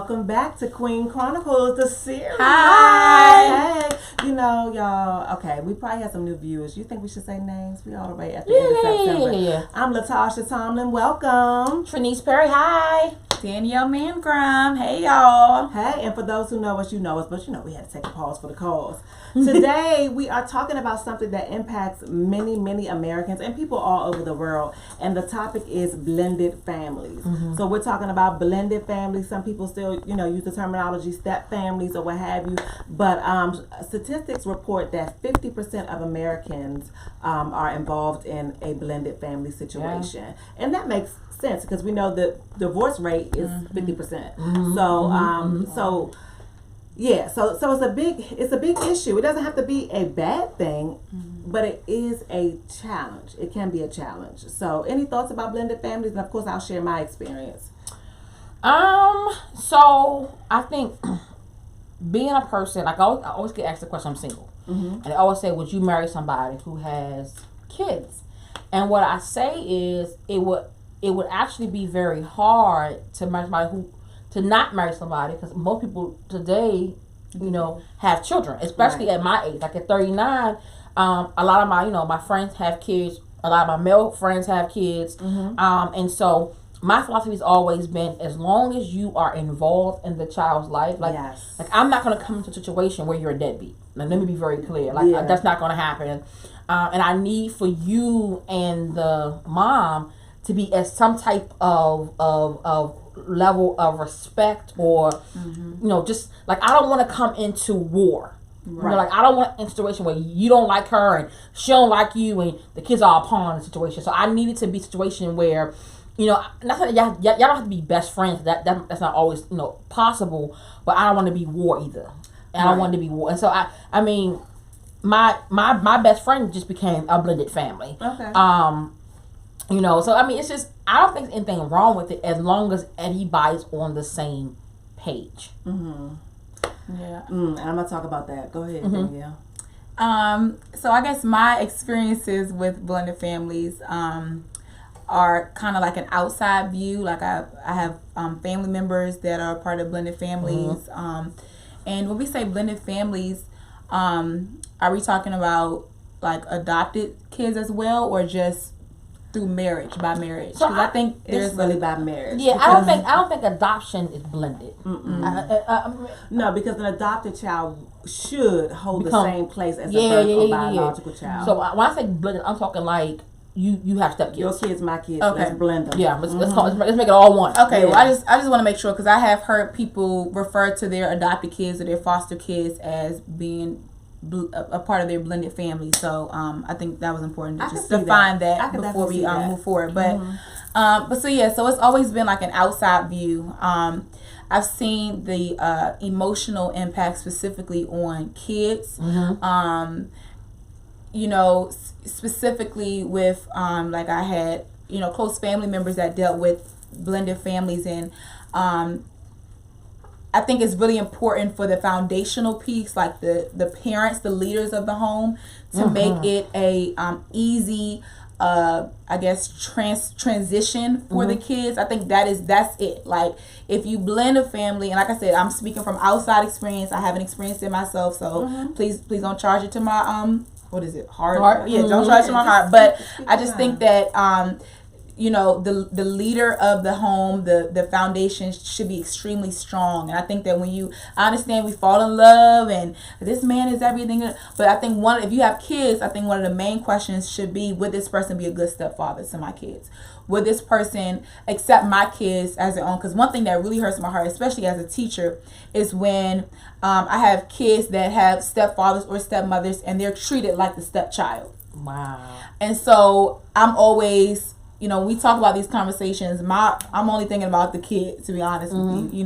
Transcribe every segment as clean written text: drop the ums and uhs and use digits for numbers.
welcome back to Queen Chronicles The Series. Hi. Hey. You know, y'all, okay, we probably have some new viewers. You think we should say names? We all the way at the end of September. Yeah. I'm Latasha Tomlin. Welcome. TPerry, hi. Danielle Mangrum, hey y'all. Hey, and for those who know us, you know us, but you know we had to take a pause for the cause. Today, we are talking about something that impacts many, many Americans and people all over the world, and the topic is blended families. So we're talking about blended families. Some people still, use the terminology step families or what have you, but statistics report that 50% of Americans are involved in a blended family situation, and that makes sense because we know the divorce rate is 50%. So it's a big issue. It doesn't have to be a bad thing, but it is a challenge. It can be a challenge. So any thoughts about blended families? And of course I'll share my experience. So I think being a person, like I always get asked the question, I'm single. And they always say, would you marry somebody who has kids? And what I say is it would actually be very hard to marry somebody to not marry somebody, because most people today, have children, especially at my age. Like at 39, a lot of my friends have kids. A lot of my male friends have kids. And so my philosophy has always been, as long as you are involved in the child's life, like I'm not going to come into a situation where you're a deadbeat. Like, let me be very clear. That's not going to happen. And I need for you and the mom to be at some type of level of respect, or just like, I don't want to come into war. Like, I don't want a situation where you don't like her and she don't like you and the kids are a pawn in the situation. So I need it to be a situation where, not that y'all don't have to be best friends. That's not always possible. But I don't want to be war either. And I don't want to be war. And so I mean, my best friend just became a blended family. Okay. So I mean, it's just, I don't think there's anything wrong with it as long as everybody's on the same page. Yeah. And I'm gonna talk about that. Go ahead, Danielle. So I guess my experiences with blended families are kind of like an outside view. Like I have family members that are part of blended families. And when we say blended families, are we talking about like adopted kids as well, or just through marriage, by marriage? So I think it's really by marriage. Yeah, I don't think adoption is blended. No, because an adopted child should hold the same place as a birth or biological child. So when I say blended, I'm talking like you have stepkids. Your kids, my kids. Okay. Let's blend them. Yeah, let's make it all one. Okay, well, I just want to make sure, because I have heard people refer to their adopted kids or their foster kids as being a part of their blended family. So I think that was important to just define that before we move forward. But so it's always been like an outside view. I've seen the emotional impact specifically on kids. Specifically with like I had close family members that dealt with blended families, and I think it's really important for the foundational piece, like the parents, the leaders of the home, to make it a easy transition for the kids. I think that's it. Like, if you blend a family, and like I said, I'm speaking from outside experience. I haven't experienced it myself, so please don't charge it to my what is it, heart? Yeah, don't charge it to my heart. But I just think that the leader of the home, the foundation should be extremely strong. And I think that I understand we fall in love and this man is everything, but I think if you have kids, I think one of the main questions should be, would this person be a good stepfather to my kids? Would this person accept my kids as their own? Because one thing that really hurts my heart, especially as a teacher, is when I have kids that have stepfathers or stepmothers and they're treated like the stepchild. Wow. And so I'm always, we talk about these conversations, I'm only thinking about the kids, to be honest with you.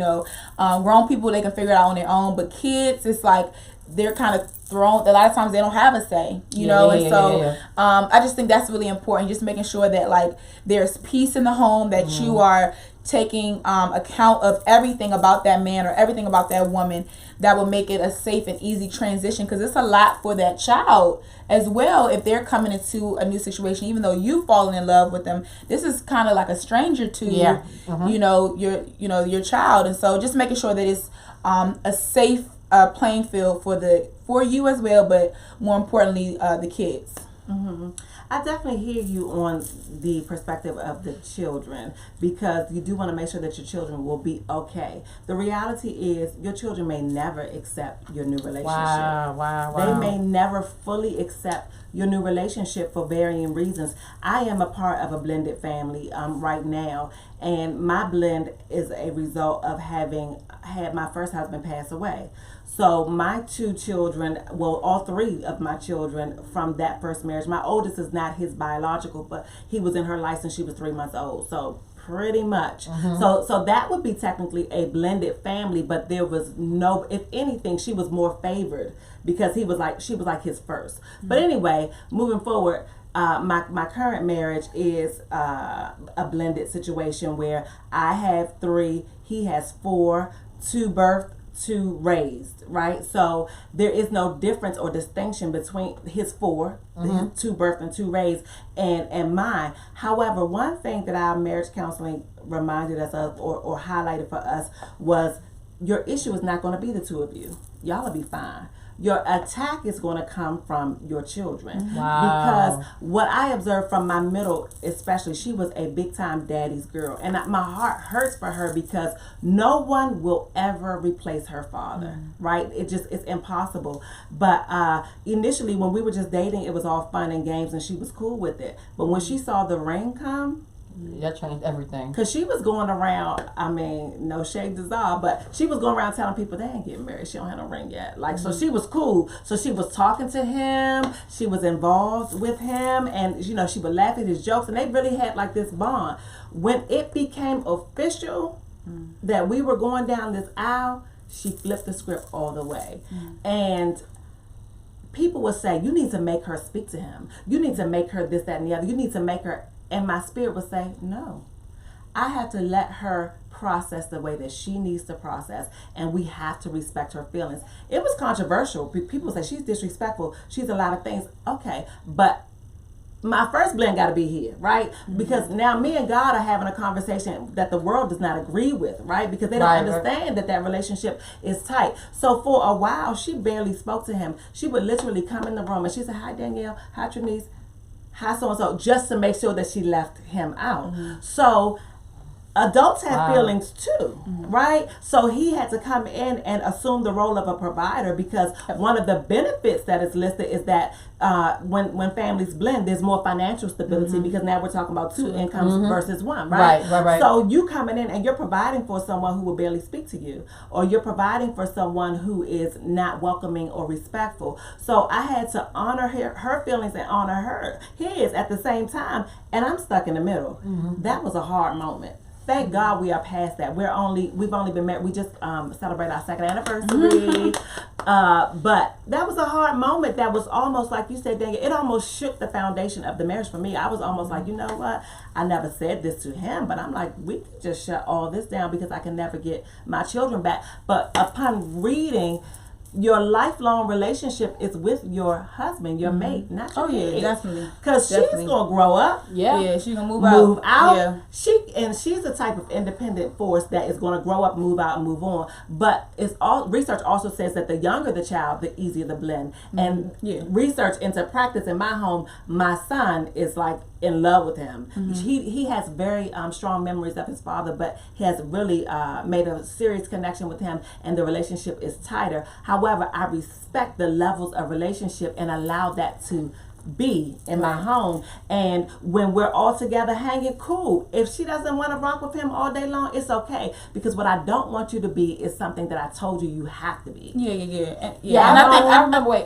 Grown people, they can figure it out on their own, but kids, it's like they're kind of thrown. A lot of times they don't have a say, you know. I just think that's really important. Just making sure that like there's peace in the home, that you are taking account of everything about that man or everything about that woman that will make it a safe and easy transition, because it's a lot for that child as well if they're coming into a new situation. Even though you've fallen in love with them, this is kind of like a stranger to you know, your child. And so just making sure that it's a safe playing field for you as well, but more importantly the kids. I definitely hear you on the perspective of the children, because you do want to make sure that your children will be okay. The reality is your children may never accept your new relationship. Wow. They may never fully accept your new relationship for varying reasons. I am a part of a blended family right now, and my blend is a result of having had my first husband pass away. So my two children, well, all three of my children from that first marriage, my oldest is not his biological, but he was in her license, she was 3 months old. So pretty much. So that would be technically a blended family, but there was no, if anything, she was more favored because she was like his first. But anyway, moving forward, my current marriage is a blended situation where I have 3, he has 4, 2 birthed, 2 raised, right? So there is no difference or distinction between his 4, his 2 birthed and 2 raised, and mine. However, one thing that our marriage counseling reminded us of or highlighted for us was your issue is not going to be the 2 of you. Y'all will be fine. Your attack is going to come from your children. Wow. Because what I observed from my middle, especially, she was a big time daddy's girl. And my heart hurts for her because no one will ever replace her father, right? It's impossible. But initially, when we were just dating, it was all fun and games and she was cool with it. But when she saw the ring come, that changed everything. Because she was going around, I mean, no shade dissolved, but she was going around telling people they ain't getting married. She don't have no ring yet. Like, so she was cool. So she was talking to him. She was involved with him. And, you know, she would laugh at his jokes. And they really had like this bond. When it became official that we were going down this aisle, she flipped the script all the way. And people would say, you need to make her speak to him. You need to make her this, that, and the other. You need to make her... And my spirit would say, no. I have to let her process the way that she needs to process, and we have to respect her feelings. It was controversial. People say she's disrespectful. She's a lot of things. Okay, but my first blend got to be here, right? Because now me and God are having a conversation that the world does not agree with, right? Because they don't understand that relationship is tight. So for a while, she barely spoke to him. She would literally come in the room and she said, hi, Danielle. Hi, Trinice. Hi, so-and-so, just to make sure that she left him out. So adults have feelings too, right? So he had to come in and assume the role of a provider, because one of the benefits that is listed is that when families blend, there's more financial stability, because now we're talking about 2 incomes versus 1, right? Right. So you coming in and you're providing for someone who will barely speak to you, or you're providing for someone who is not welcoming or respectful. So I had to honor her feelings and honor his at the same time, and I'm stuck in the middle. That was a hard moment. Thank God we are past that. We've only been married. We just celebrated our 2nd anniversary. But that was a hard moment. That was almost like you said, Daniel, it almost shook the foundation of the marriage for me. I was almost like, you know what? I never said this to him, but I'm like, we can just shut all this down because I can never get my children back. But upon reading, your lifelong relationship is with your husband, your mate, not your kid. Definitely. Because she's gonna grow up. Yeah, she's gonna move out. Yeah. She's the type of independent force that is gonna grow up, move out, and move on. But research also says that the younger the child, the easier the blend. And research into practice in my home, my son is like in love with him. He has very strong memories of his father, but he has really made a serious connection with him, and the relationship is tighter. However, I respect the levels of relationship and allow that to be in my home. And when we're all together hanging, cool. If she doesn't want to rock with him all day long, it's okay. Because what I don't want you to be is something that I told you have to be. Yeah. And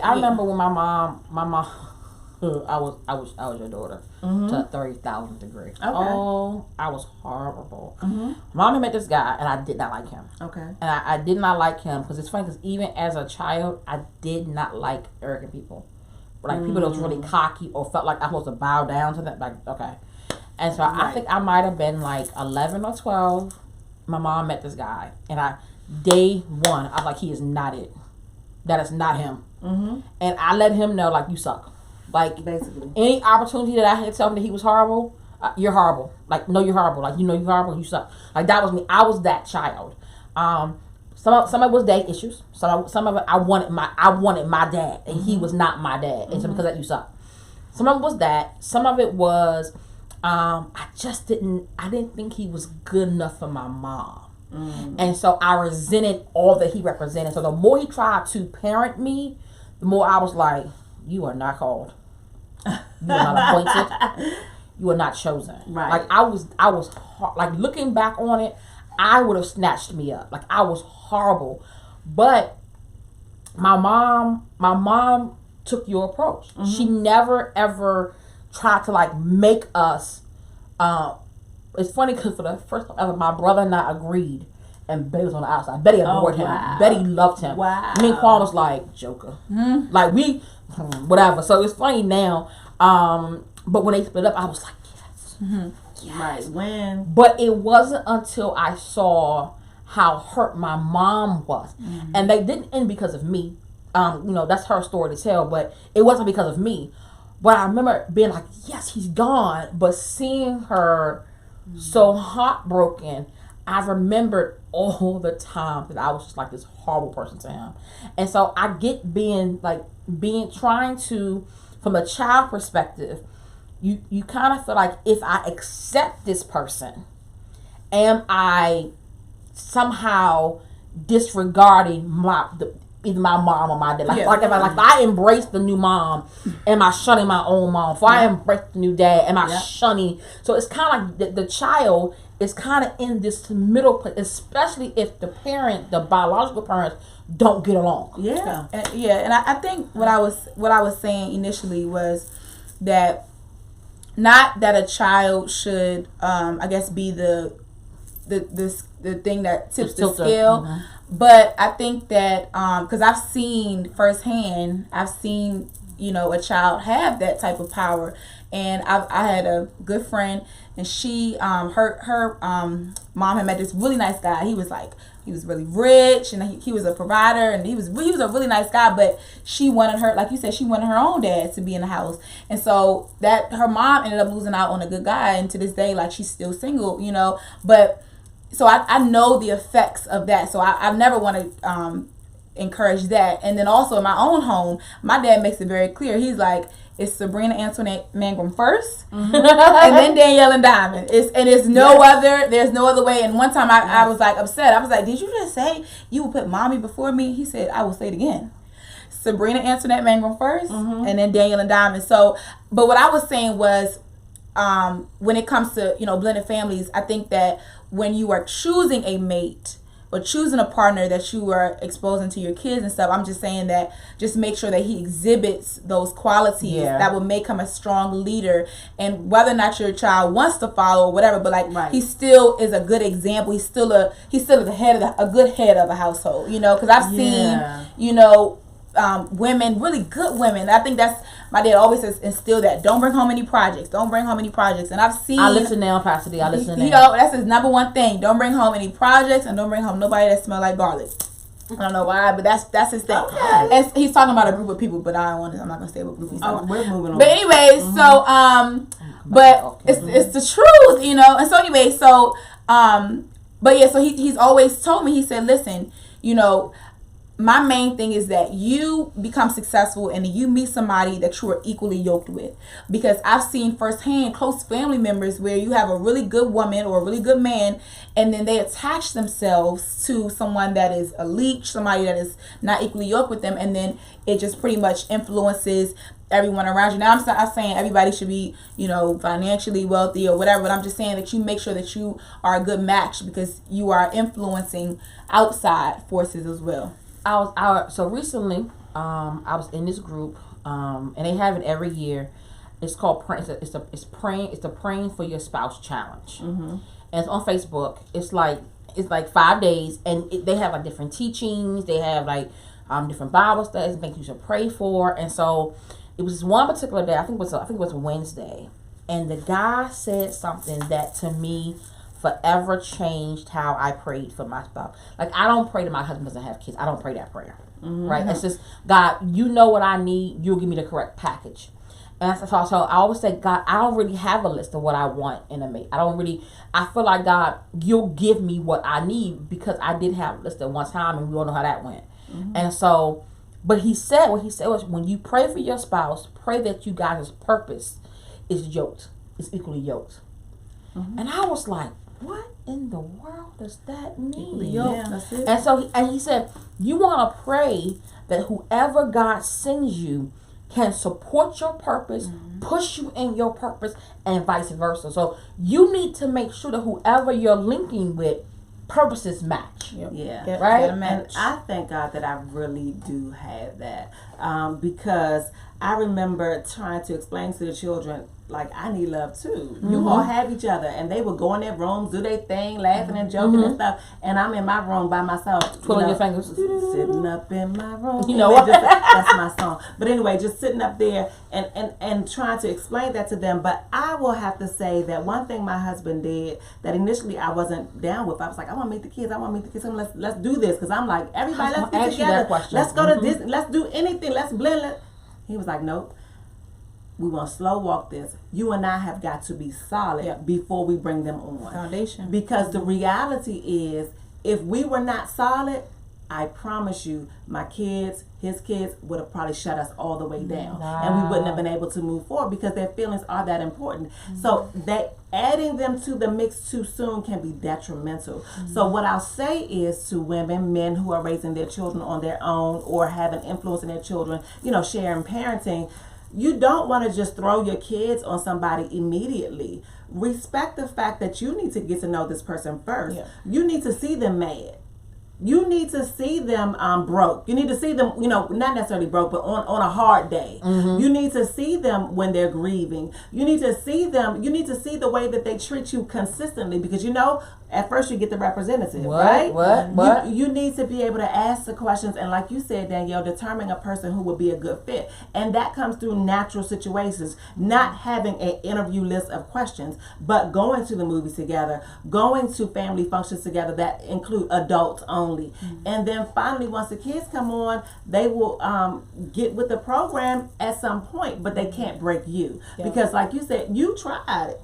I remember when my mom I was your daughter to a 30,000th degree. Okay. Oh, I was horrible. Mommy met this guy, and I did not like him. Okay. And I did not like him because it's funny because even as a child, I did not like arrogant people, like people that was really cocky or felt like I was supposed to bow down to them. Like, okay. And so I think I might have been like 11 or 12. My mom met this guy, and day one, I was like, he is not it. That is not him. And I let him know, like, you suck. Like, basically, any opportunity that I had to tell him that he was horrible, you're horrible. Like, no, you're horrible. Like, you know, you're horrible. You suck. Like, that was me. I was that child. Some of it was dad issues. Some of it I wanted my dad, and he was not my dad, and so because of that, you suck. Some of it was that. Some of it was I didn't think he was good enough for my mom. And so I resented all that he represented. So the more he tried to parent me, the more I was like, you are not called. You are not appointed. You are not chosen. Right. Like I was like looking back on it, I would have snatched me up. Like I was horrible. But my mom took your approach. She never ever tried to like make us it's funny because for the first time ever, my brother and I agreed, and Betty was on the outside. Betty adored him. Betty loved him. Wow. Me and Quan was like, Joker. Like, we, whatever. So it's funny now. But when they split up, I was like, yes. Yes. Right. When? But it wasn't until I saw how hurt my mom was. And they didn't end because of me. You know, that's her story to tell, but it wasn't because of me. But I remember being like, yes, he's gone. But seeing her so heartbroken, I remembered all the time that I was just like this horrible person to him. And so I get trying to, from a child perspective, you kind of feel like if I accept this person, am I somehow disregarding either my mom or my dad? Like, if I embrace the new mom, am I shunning my own mom? If I embrace the new dad, am I shunning? So it's kind of like the child is kind of in this middle place, especially if the biological parents don't get along. Yeah. And I think what I was saying initially was that not that a child should, I guess, be the thing that tips the scale. But I think that, because I've seen firsthand, you know, a child have that type of power. And I had a good friend, and she, her mom had met this really nice guy. He was really rich, and he was a provider, and he was a really nice guy. But she wanted her, like you said, she wanted her own dad to be in the house. And so that her mom ended up losing out on a good guy. And to this day, like, she's still single, you know, but. So I know the effects of that. So I never want to encourage that. And then also in my own home, my dad makes it very clear. He's like, it's Sabrina Antoinette Mangrum first, and then Danielle and Diamond. There's no other way. And one time I was like upset. I was like, did you just say you would put mommy before me? He said, I will say it again. Sabrina Antoinette Mangrum first, and then Danielle and Diamond. So, but what I was saying was, when it comes to, you know, blended families, I think that when you are choosing a mate or choosing a partner that you are exposing to your kids and stuff, I'm just saying that just make sure that he exhibits those qualities that will make him a strong leader. And whether or not your child wants to follow or whatever, but like he still is a good example. He's still a good head of a household, you know, because I've seen, you know, women, really good women. I think that's, my dad always says, instill that. Don't bring home any projects. And I've seen. I listen now, Pastor D. I listen now. You know, that's his number one thing. Don't bring home any projects, and don't bring home nobody that smell like garlic. I don't know why, but that's his thing. Okay. And he's talking about a group of people, but I'm not gonna say what group he's talking about. We're moving on. But anyway, so but it's the truth, you know. And so anyway, so but yeah, so he's always told me, he said, listen, you know, my main thing is that you become successful and you meet somebody that you are equally yoked with. Because I've seen firsthand close family members where you have a really good woman or a really good man, and then they attach themselves to someone that is a leech, somebody that is not equally yoked with them, and then it just pretty much influences everyone around you. Now, I'm not saying everybody should be, you know, financially wealthy or whatever, but I'm just saying that you make sure that you are a good match, because you are influencing outside forces as well. So recently, I was in this group and they have it every year. It's called it's the praying for your spouse challenge, and it's on Facebook. It's like 5 days, and they have like different teachings. They have like different Bible studies and things you should pray for. And so it was one particular day. I think it was Wednesday, and the guy said something that to me forever changed how I prayed for my spouse. Like, I don't pray that my husband doesn't have kids. I don't pray that prayer, right? It's just, God, you know what I need. You'll give me the correct package. And so I always say, God, I don't really have a list of what I want in a mate. I feel like, God, you'll give me what I need, because I did have a list at one time, and we all know how that went. And so, but what he said was, when you pray for your spouse, pray that you guys' purpose is equally yoked. And I was like, what in the world does that mean? Yeah, that's it. And so he said, you want to pray that whoever God sends you can support your purpose, push you in your purpose, and vice versa. So you need to make sure that whoever you're linking with, purposes match. Yeah. Right? And I thank God that I really do have that, because I remember trying to explain to the children, like, I need love too. You all have each other. And they would go in their rooms, do their thing, laughing and joking and stuff. And I'm in my room by myself. Twirling your fingers. Sitting up in my room. You know what? That's my song. But anyway, just sitting up there and trying to explain that to them. But I will have to say that one thing my husband did that initially I wasn't down with, I was like, I want to meet the kids. Let's do this. Because I'm like, everybody, let's get together. Let's go to Disney. Let's do anything. Let's blend. He was like, nope. We want to slow walk this. You and I have got to be solid before we bring them on. Foundation. Because the reality is, if we were not solid, I promise you, my kids, his kids would have probably shut us all the way down. Wow. And we wouldn't have been able to move forward, because their feelings are that important. So that adding them to the mix too soon can be detrimental. So what I'll say is to women, men who are raising their children on their own or having influence in their children, sharing parenting, you don't want to just throw your kids on somebody immediately. Respect the fact that you need to get to know this person first. You need to see them mad. You need to see them broke. You need to see them, not necessarily broke, but on a hard day. You need to see them when they're grieving. You need to see them. You need to see the way that they treat you consistently, because at first you get the representative, right? What? You need to be able to ask the questions, and like you said, Danielle, determining a person who would be a good fit. And that comes through natural situations, not having an interview list of questions, but going to the movies together, going to family functions together that include adults only. And then finally, once the kids come on, they will get with the program at some point, but they can't break you. Because like you said, you tried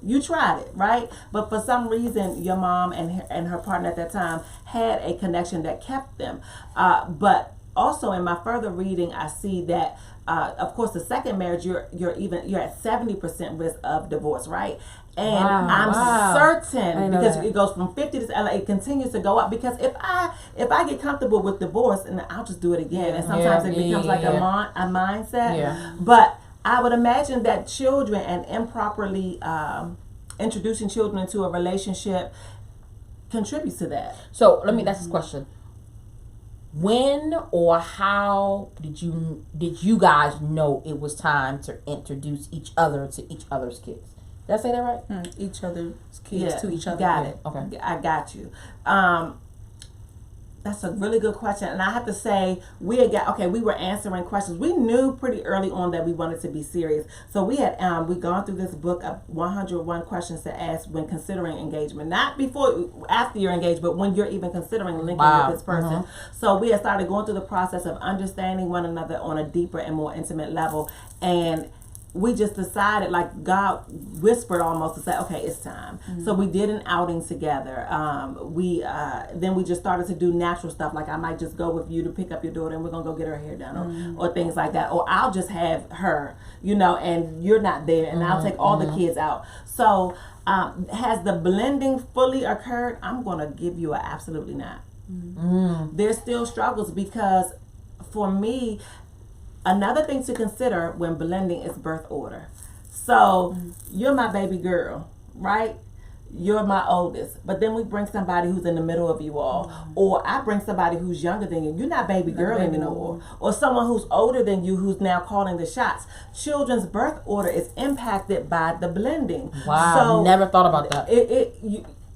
it, right? But for some reason, your mom and her partner at that time had a connection that kept them. But also in my further reading, I see that of course the second marriage, you're at 70% risk of divorce, right? And I'm certain, because it goes from 50 to it continues to go up, because if I get comfortable with divorce, and I'll just do it again, and sometimes it becomes like a mindset. But I would imagine that children and improperly introducing children into a relationship contributes to that. So let me ask this question: when or how did you guys know it was time to introduce each other to each other's kids? Did I say that right? Each other's kids to each other. Got it. Okay. I got you. That's a really good question. And I have to say, we were answering questions. We knew pretty early on that we wanted to be serious. So we had gone through this book of 101 questions to ask when considering engagement. Not after you're engaged, but when you're even considering linking with this person. So we had started going through the process of understanding one another on a deeper and more intimate level. And we just decided, like God whispered almost, to say, okay, it's time. So we did an outing together. Then we just started to do natural stuff. Like, I might just go with you to pick up your daughter and we're going to go get her hair done, or things like that. Or I'll just have her, and you're not there, and I'll take all the kids out. So has the blending fully occurred? I'm going to give you an absolutely not. There's still struggles, because for me, another thing to consider when blending is birth order. So you're my baby girl, right? you're my oldest, but then we bring somebody who's in the middle of you all, or I bring somebody who's younger than you. You're not baby girl anymore, or someone who's older than you who's now calling the shots. Children's birth order is impacted by the blending. Wow, so never thought about that.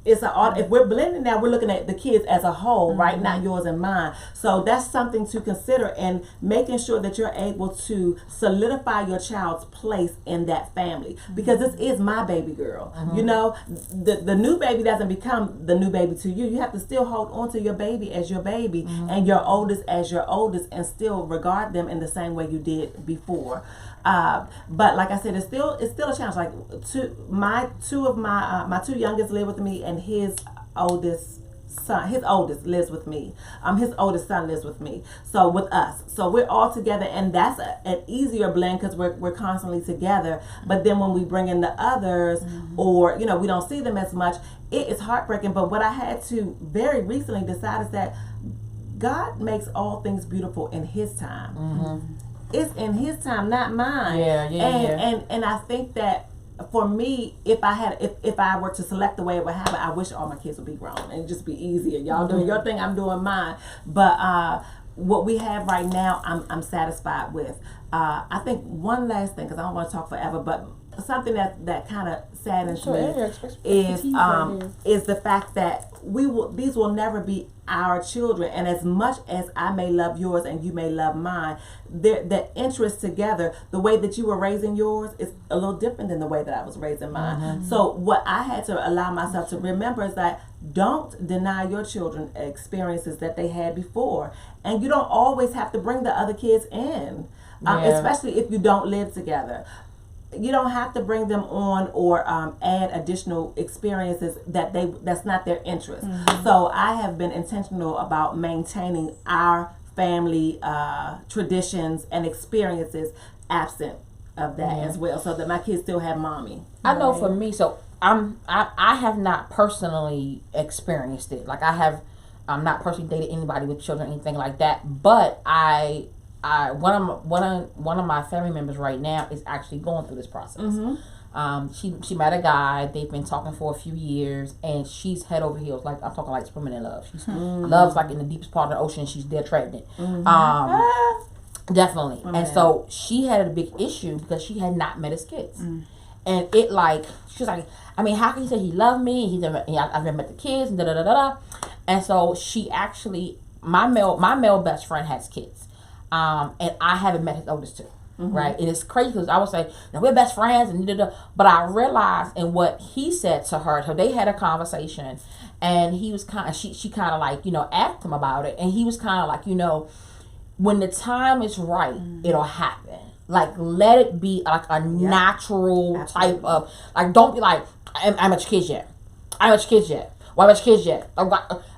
If we're blending now, we're looking at the kids as a whole, right? Not yours and mine. So that's something to consider, and making sure that you're able to solidify your child's place in that family, because this is my baby girl. You know, the new baby doesn't become the new baby to you. You have to still hold on to your baby as your baby, and your oldest as your oldest, and still regard them in the same way you did before. But like I said, it's still a challenge. Like my two youngest live with me, and his oldest lives with me. His oldest son lives with me. So with us, so we're all together, and that's an easier blend because we're constantly together. But then when we bring in the others, or you know, we don't see them as much, it is heartbreaking. But what I had to very recently decide is that God makes all things beautiful in His time. It's in His time, not mine. And I think that for me, if I were to select the way it would happen, I wish all my kids would be grown and just be easier. Y'all doing your thing, I'm doing mine. But what we have right now, I'm satisfied with. I think one last thing, because I don't want to talk forever, but something that kind of saddens me is the fact that these will never be our children, and as much as I may love yours and you may love mine, the interest together, the way that you were raising yours is a little different than the way that I was raising mine. So what I had to allow myself to remember is that don't deny your children experiences that they had before, and you don't always have to bring the other kids in, especially if you don't live together. You don't have to bring them on or add additional experiences that's not their interest. So I have been intentional about maintaining our family traditions and experiences absent of that as well, so that my kids still have mommy. I know for me, so I have not personally experienced it. Like I'm not personally dated anybody with children or anything like that, but one of my family members right now is actually going through this process. She met a guy. They've been talking for a few years, and she's head over heels. Like I'm talking like swimming in love. She's loves like in the deepest part of the ocean. She's dead treading it. Definitely. And so she had a big issue because she had not met his kids, and it like she was like, I mean, how can he say he loved me? I've never met the kids, and da da da da. And so she actually, my male best friend has kids. And I haven't met his oldest two, right? And it's crazy because I would say, no, we're best friends, and but I realized in what he said to her, so they had a conversation, and he was kind of, she kind of like, asked him about it, and he was kind of like, when the time is right, it'll happen. Like, let it be like a natural type of, like, don't be like, I'm at your kids yet. I'm at your kids yet. Why at your kids yet?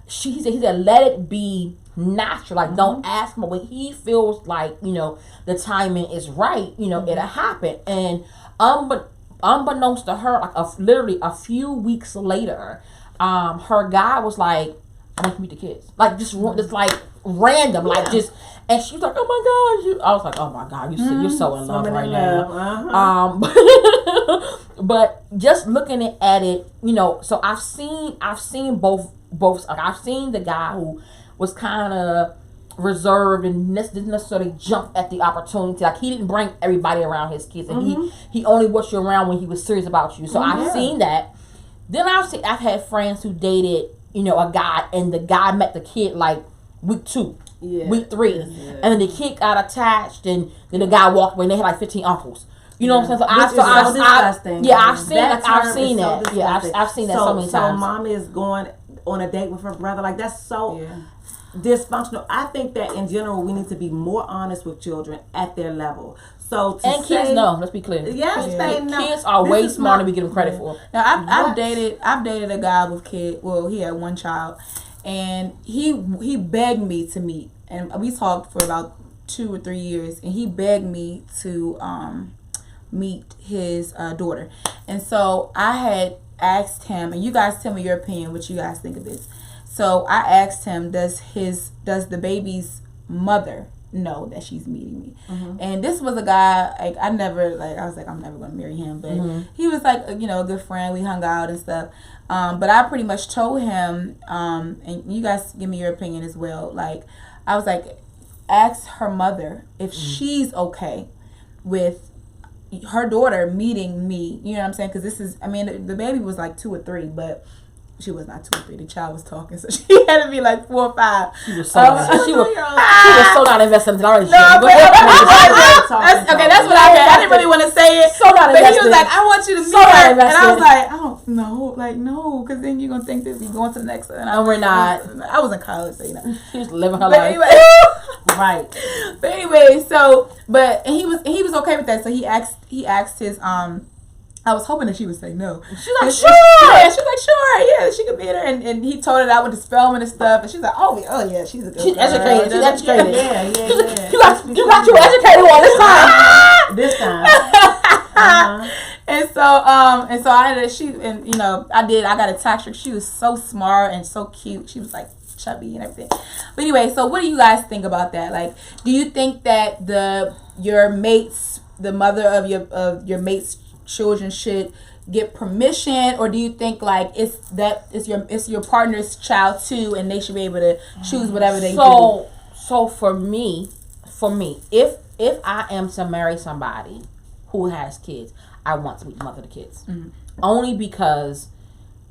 He said, let it be natural. Like, don't ask him, but when he feels like, the timing is right, it'll happen. And unbeknownst to her, like literally a few weeks later, her guy was like, I want to meet the kids. Like, just like random, like just, and she was like, oh my God. I was like, oh my God, you're so in love right now. But just looking at it, so I've seen both, like I've seen the guy who was kind of reserved and didn't necessarily jump at the opportunity. Like, he didn't bring everybody around his kids, and he only watched you around when he was serious about you. So I've seen that. Then I've had friends who dated, a guy, and the guy met the kid like week 2, week 3, and then the kid got attached, and then the guy walked away, and they had like 15 uncles. You know what I'm saying? I've seen that so many times. So mommy is going on a date with her brother. Like, that's so dysfunctional. I think that in general we need to be more honest with children at their level. So and kids know. Let's be clear. They know. Kids are way smarter than we give them credit for. Now I've dated a guy with kids. Well, he had one child, and he begged me to meet, and we talked for about 2 or 3 years, and he begged me to meet his daughter. And so I had asked him, and you guys tell me your opinion, what you guys think of this. So I asked him, does the baby's mother know that she's meeting me. And this was a guy, like, I was like, I'm never going to marry him. But he was like, a good friend. We hung out and stuff. But I pretty much told him, and you guys give me your opinion as well. Like, I was like, ask her mother if she's okay with her daughter meeting me. You know what I'm saying? Because this is, the baby was like 2 or 3, but she was not 2 or 3. The child was talking, so she had to be like 4 or 5. She was so she was so not invested in our relationship. No, but that's what I had. I didn't really want to say it. So not but invested. he was like, I want you to meet her. And I was like, I don't know. Like, no, because then you're going to think that we're going to the next one. No, we're not. I was in college, so She was living her life. Anyway, right. But anyway, and he was okay with that. So he asked his I was hoping that she would say no. She's like, sure. Yeah, she's like, sure. Yeah, she could be there. And he told her out with the spelling and stuff. And she's like, oh yeah, she's a good She's girl. educated. She's educated. Yeah. You got you educated one this time. This time. And so I got a text her. She was so smart and so cute. She was like chubby and everything. But anyway, so what do you guys think about that? Like, do you think that the mother of your mate's children should get permission, or do you think like it's your partner's child too, and they should be able to choose whatever they do? So for me, if I am to marry somebody who has kids, I want to be the mother of the kids. Only because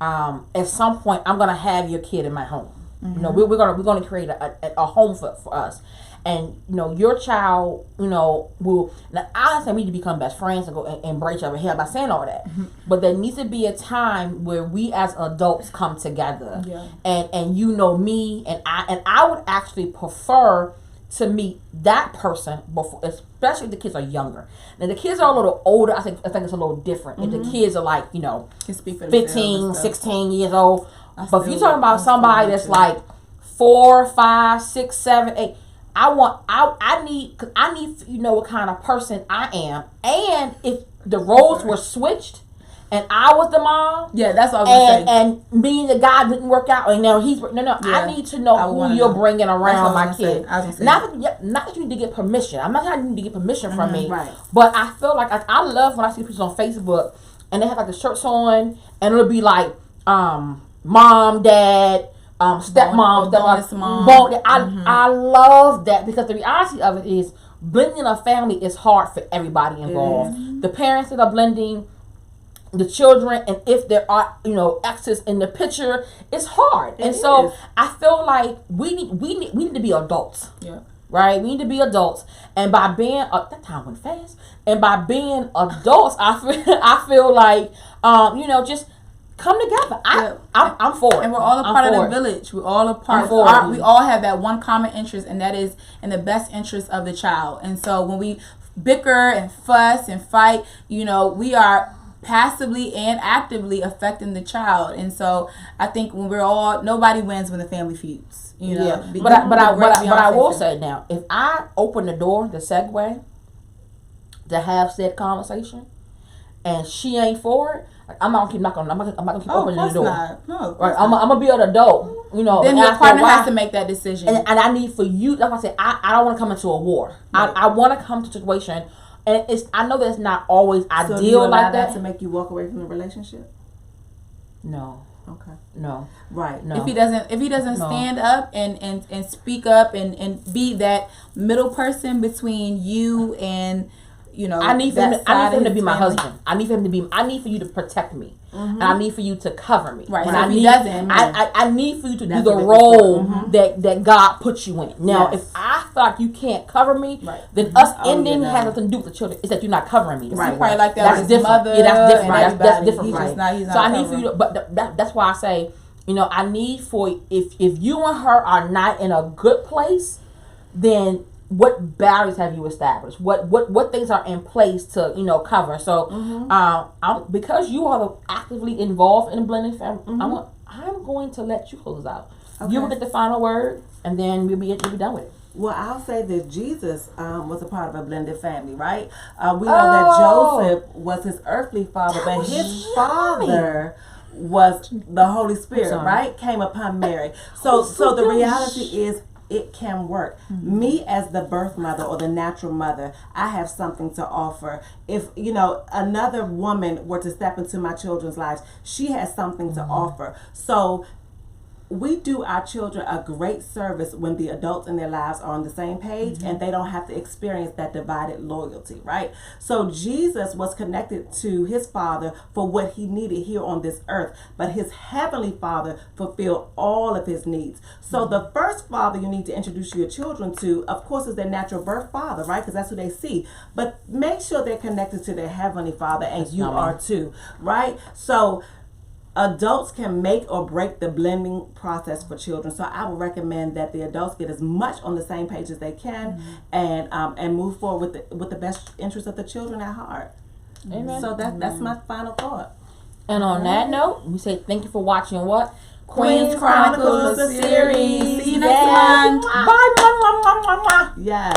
at some point I'm gonna have your kid in my home. We're gonna create a home for us. And your child, will. Now I say we need to become best friends and go and embrace each other. I'm not saying all that, but there needs to be a time where we as adults come together. And me, and I would actually prefer to meet that person before, especially if the kids are younger. Now the kids are a little older. I think it's a little different. If the kids are like 15, 16 years old, but if you're talking about somebody that's like 4, 5, 6, 7, 8. I need what kind of person I am, and if the roles were switched, and I was the mom, that's what I was gonna say. And me and the guy didn't work out, and now he's I need to know who you're bringing around my kid. Not that you need to get permission. I'm not saying you need to get permission from me, right? But I feel like I love when I see pictures on Facebook, and they have like the shirts on, and it'll be like mom, dad. Stepmom, I love that, because the reality of it is blending a family is hard for everybody involved. The parents that are blending, the children, and if there are exes in the picture, it's hard. So I feel like we need to be adults. Right, we need to be adults, and by being that time went fast. And by being adults, I feel like just come together. I'm for it. And we're all a part of the village. We're all a part. We all have that one common interest, and that is in the best interest of the child. And so when we bicker and fuss and fight, we are passively and actively affecting the child. And so I think when nobody wins when the family feuds. But I will say now, if I open the door, the segue, to have said conversation, and she ain't for it, I'm not gonna keep knocking. I'm not gonna keep opening the door. No, right? I'm gonna be an adult. Then your partner has to make that decision. And I need for you, like I said, I don't want to come into a war. Right. I want to come to a situation, and I know that it's not always ideal. So you allow like that to make you walk away from the relationship? No. Okay. No. Right. No. If he doesn't stand up and speak up and be that middle person between you and I need for him to be my husband. I need for you to protect me. And I need for you to cover me. Right. And so I need for you to do the role that God put you in. Now, if I feel like you can't cover me, then us ending has nothing to do with the children. It's that you're not covering me. Right. Probably like that. That's different. Mother, that's different. That's different. He's not so I need for you to, but that's why I say, I need for, if you and her are not in a good place, then what boundaries have you established? What things are in place to cover? So because you are actively involved in a blended family, I'm going to let you close out. Okay. You will get the final word, and then we'll be done with it. Well, I'll say that Jesus was a part of a blended family, right? We know that Joseph was his earthly father, but his father was the Holy Spirit, right? Came upon Mary. So the reality is, it can work. Me as the birth mother or the natural mother, I have something to offer. If another woman were to step into my children's lives, she has something to offer. So we do our children a great service when the adults in their lives are on the same page and they don't have to experience that divided loyalty, right? So Jesus was connected to his Father for what he needed here on this earth, but his heavenly Father fulfilled all of his needs. So the first father you need to introduce your children to, of course, is their natural birth father, right? Because that's who they see. But make sure they're connected to their heavenly Father, and you are too, right? So adults can make or break the blending process for children. So I would recommend that the adults get as much on the same page as they can, and move forward with the best interest of the children at heart. Amen. So that's my final thought. And on that note, we say thank you for watching what? Queen Chronicles The Series. See you next month. Bye. Yeah.